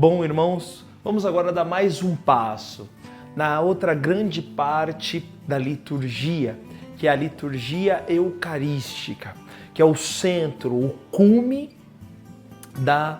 Bom, irmãos, vamos agora dar mais um passo na outra grande parte da liturgia, que é a liturgia eucarística, que é o centro, o cume da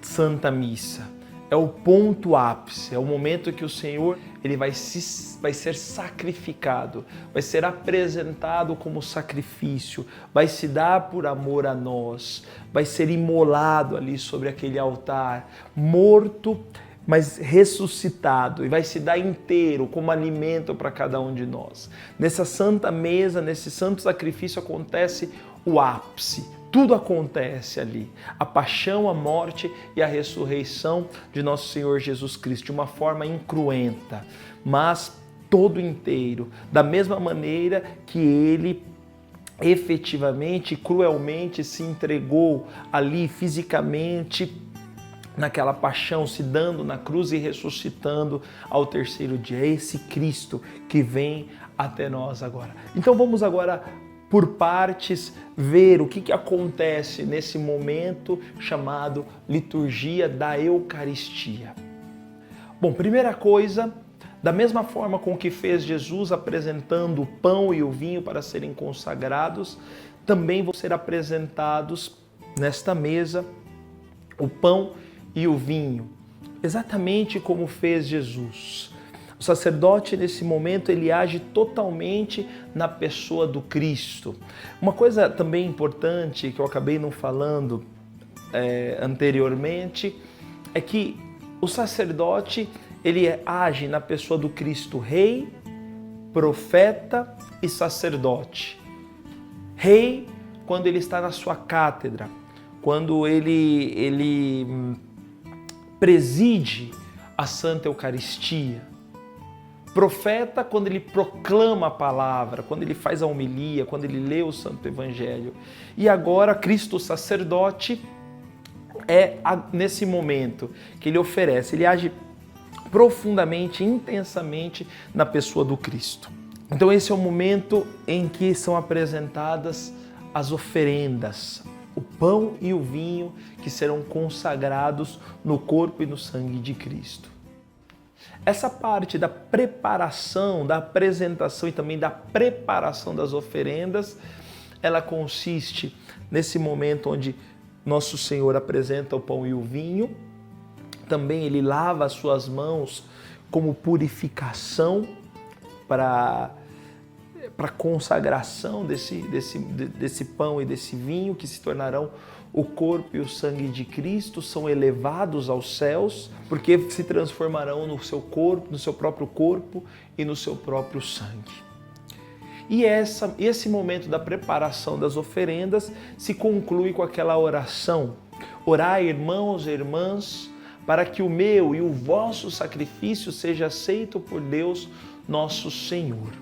Santa Missa. É o ponto ápice, é o momento que o Senhor ele vai ser sacrificado, vai ser apresentado como sacrifício, vai se dar por amor a nós, vai ser imolado ali sobre aquele altar, morto, mas ressuscitado, e vai se dar inteiro como alimento para cada um de nós. Nessa santa mesa, nesse santo sacrifício acontece o ápice. Tudo acontece ali, a paixão, a morte e a ressurreição de nosso Senhor Jesus Cristo, de uma forma incruenta, mas todo inteiro, da mesma maneira que Ele efetivamente, cruelmente se entregou ali fisicamente, naquela paixão, se dando na cruz e ressuscitando ao terceiro dia. É esse Cristo que vem até nós agora. Então vamos agora por partes, ver o que acontece nesse momento chamado liturgia da Eucaristia. Bom, primeira coisa, da mesma forma com que fez Jesus apresentando o pão e o vinho para serem consagrados, também vão ser apresentados nesta mesa o pão e o vinho, exatamente como fez Jesus. O sacerdote, nesse momento, ele age totalmente na pessoa do Cristo. Uma coisa também importante, que eu acabei não falando anteriormente, é que o sacerdote, ele age na pessoa do Cristo Rei, profeta e sacerdote. Rei, quando ele está na sua cátedra, quando ele preside a Santa Eucaristia. Profeta, quando ele proclama a palavra, quando ele faz a homilia, quando ele lê o Santo Evangelho. E agora, Cristo sacerdote é nesse momento que ele oferece, ele age profundamente, intensamente na pessoa do Cristo. Então esse é o momento em que são apresentadas as oferendas, o pão e o vinho que serão consagrados no corpo e no sangue de Cristo. Essa parte da preparação, da apresentação e também da preparação das oferendas, ela consiste nesse momento onde nosso Senhor apresenta o pão e o vinho, também ele lava as suas mãos como purificação para a consagração desse pão e desse vinho que se tornarão o corpo e o sangue de Cristo, são elevados aos céus, porque se transformarão no seu corpo, no seu próprio corpo e no seu próprio sangue. E esse momento da preparação das oferendas se conclui com aquela oração: orai, irmãos e irmãs, para que o meu e o vosso sacrifício seja aceito por Deus nosso Senhor.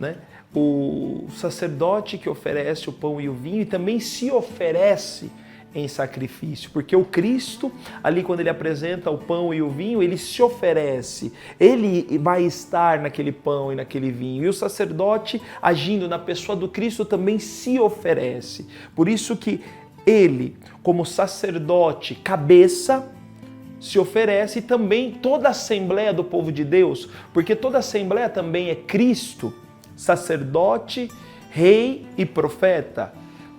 Né? O sacerdote que oferece o pão e o vinho e também se oferece em sacrifício, porque o Cristo, ali quando ele apresenta o pão e o vinho, ele se oferece, ele vai estar naquele pão e naquele vinho, e o sacerdote, agindo na pessoa do Cristo, também se oferece. Por isso que ele, como sacerdote, cabeça, se oferece, e também toda a Assembleia do povo de Deus, porque toda a Assembleia também é Cristo, sacerdote, rei e profeta.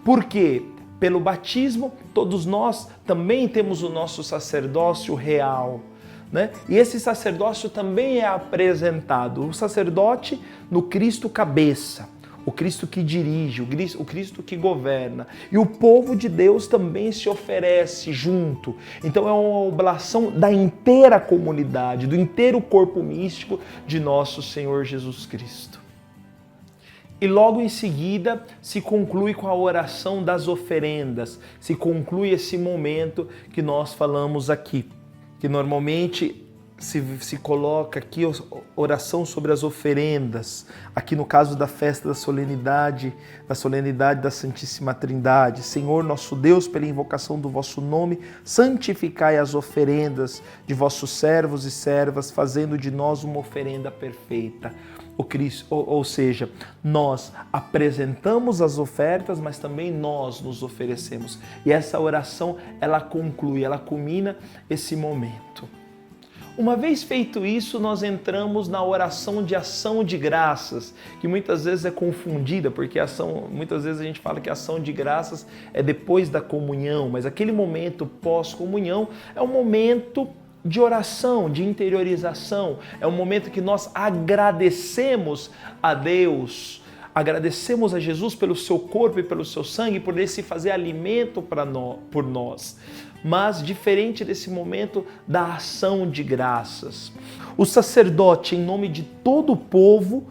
Por quê? Pelo batismo, todos nós também temos o nosso sacerdócio real, né? E esse sacerdócio também é apresentado, o sacerdote no Cristo cabeça, o Cristo que dirige, o Cristo que governa. E o povo de Deus também se oferece junto. Então é uma oblação da inteira comunidade, do inteiro corpo místico de nosso Senhor Jesus Cristo. E logo em seguida se conclui com a oração das oferendas, se conclui esse momento que nós falamos aqui, que normalmente se coloca aqui oração sobre as oferendas, aqui no caso da festa da solenidade da Santíssima Trindade. Senhor nosso Deus, pela invocação do vosso nome, santificai as oferendas de vossos servos e servas, fazendo de nós uma oferenda perfeita. o Cristo, ou seja, nós apresentamos as ofertas, mas também nós nos oferecemos. E essa oração, ela conclui, ela culmina esse momento. Uma vez feito isso, nós entramos na oração de ação de graças, que muitas vezes é confundida, porque muitas vezes a gente fala que a ação de graças é depois da comunhão, mas aquele momento pós-comunhão é um momento de oração, de interiorização, é um momento que nós agradecemos a Deus, agradecemos a Jesus pelo seu corpo e pelo seu sangue, por ele se fazer alimento por nós. Mas diferente desse momento da ação de graças, o sacerdote, em nome de todo o povo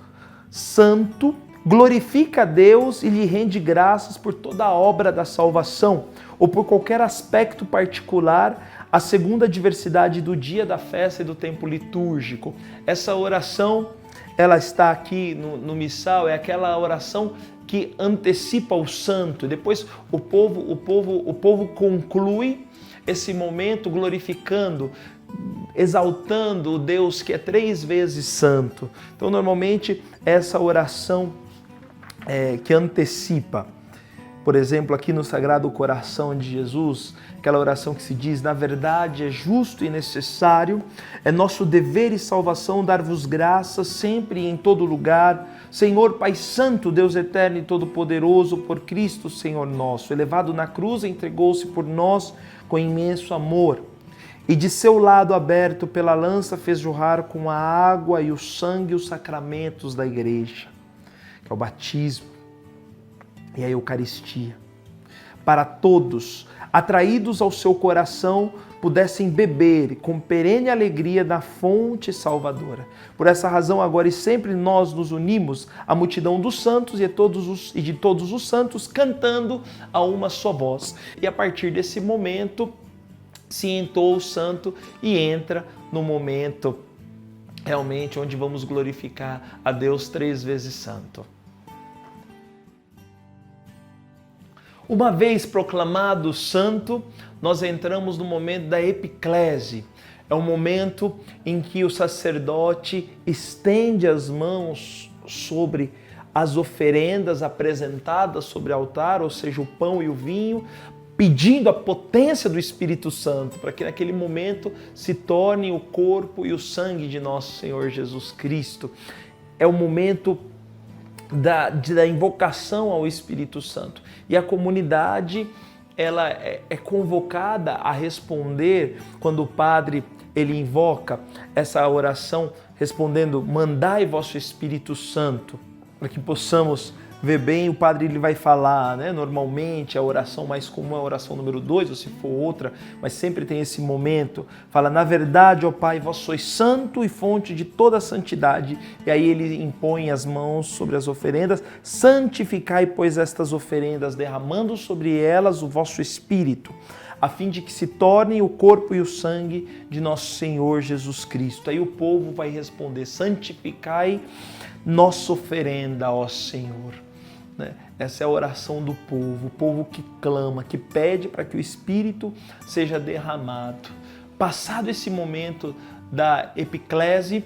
santo, glorifica a Deus e lhe rende graças por toda a obra da salvação, ou por qualquer aspecto particular, a segunda diversidade do dia da festa e do tempo litúrgico. Essa oração, ela está aqui no missal, é aquela oração que antecipa o santo. Depois o povo conclui esse momento glorificando, exaltando o Deus que é 3 vezes santo. Então, normalmente, essa oração que antecipa, por exemplo, aqui no Sagrado Coração de Jesus, aquela oração que se diz: na verdade é justo e necessário, é nosso dever e salvação dar-vos graças sempre e em todo lugar, Senhor Pai Santo, Deus eterno e todo-poderoso, por Cristo Senhor nosso, elevado na cruz, entregou-se por nós com imenso amor, e de seu lado aberto pela lança fez jorrar com a água e o sangue os sacramentos da igreja, que é o batismo e a Eucaristia, para todos, atraídos ao seu coração, pudessem beber com perene alegria da fonte salvadora. Por essa razão, agora e sempre, nós nos unimos à multidão dos santos e de todos os santos, cantando a uma só voz. E a partir desse momento, se entoa o santo e entra no momento realmente onde vamos glorificar a Deus 3 vezes santo. Uma vez proclamado santo, nós entramos no momento da epiclese. É um momento em que o sacerdote estende as mãos sobre as oferendas apresentadas sobre o altar, ou seja, o pão e o vinho, pedindo a potência do Espírito Santo, para que naquele momento se torne o corpo e o sangue de nosso Senhor Jesus Cristo. É o momento da invocação ao Espírito Santo. E a comunidade, ela é convocada a responder quando o padre ele invoca essa oração, respondendo: mandai vosso Espírito Santo, para que possamos ver bem. O padre ele vai falar, né? Normalmente a oração mais comum é a oração número 2, ou se for outra, mas sempre tem esse momento. Fala: na verdade, ó Pai, vós sois santo e fonte de toda a santidade. E aí ele impõe as mãos sobre as oferendas. Santificai, pois, estas oferendas, derramando sobre elas o vosso Espírito, a fim de que se tornem o corpo e o sangue de nosso Senhor Jesus Cristo. Aí o povo vai responder: santificai nossa oferenda, ó Senhor. Essa é a oração do povo, o povo que clama, que pede para que o Espírito seja derramado. Passado esse momento da epiclese,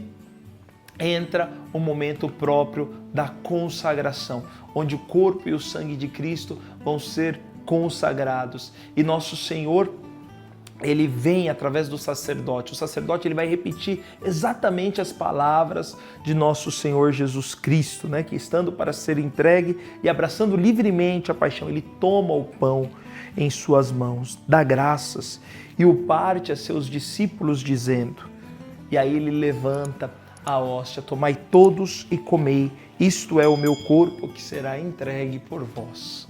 entra o momento próprio da consagração, onde o corpo e o sangue de Cristo vão ser consagrados. E nosso Senhor, ele vem através do sacerdote. O sacerdote ele vai repetir exatamente as palavras de nosso Senhor Jesus Cristo, né? Que estando para ser entregue e abraçando livremente a paixão, ele toma o pão em suas mãos, dá graças e o parte a seus discípulos dizendo, e aí ele levanta a hóstia: tomai todos e comei, isto é o meu corpo que será entregue por vós.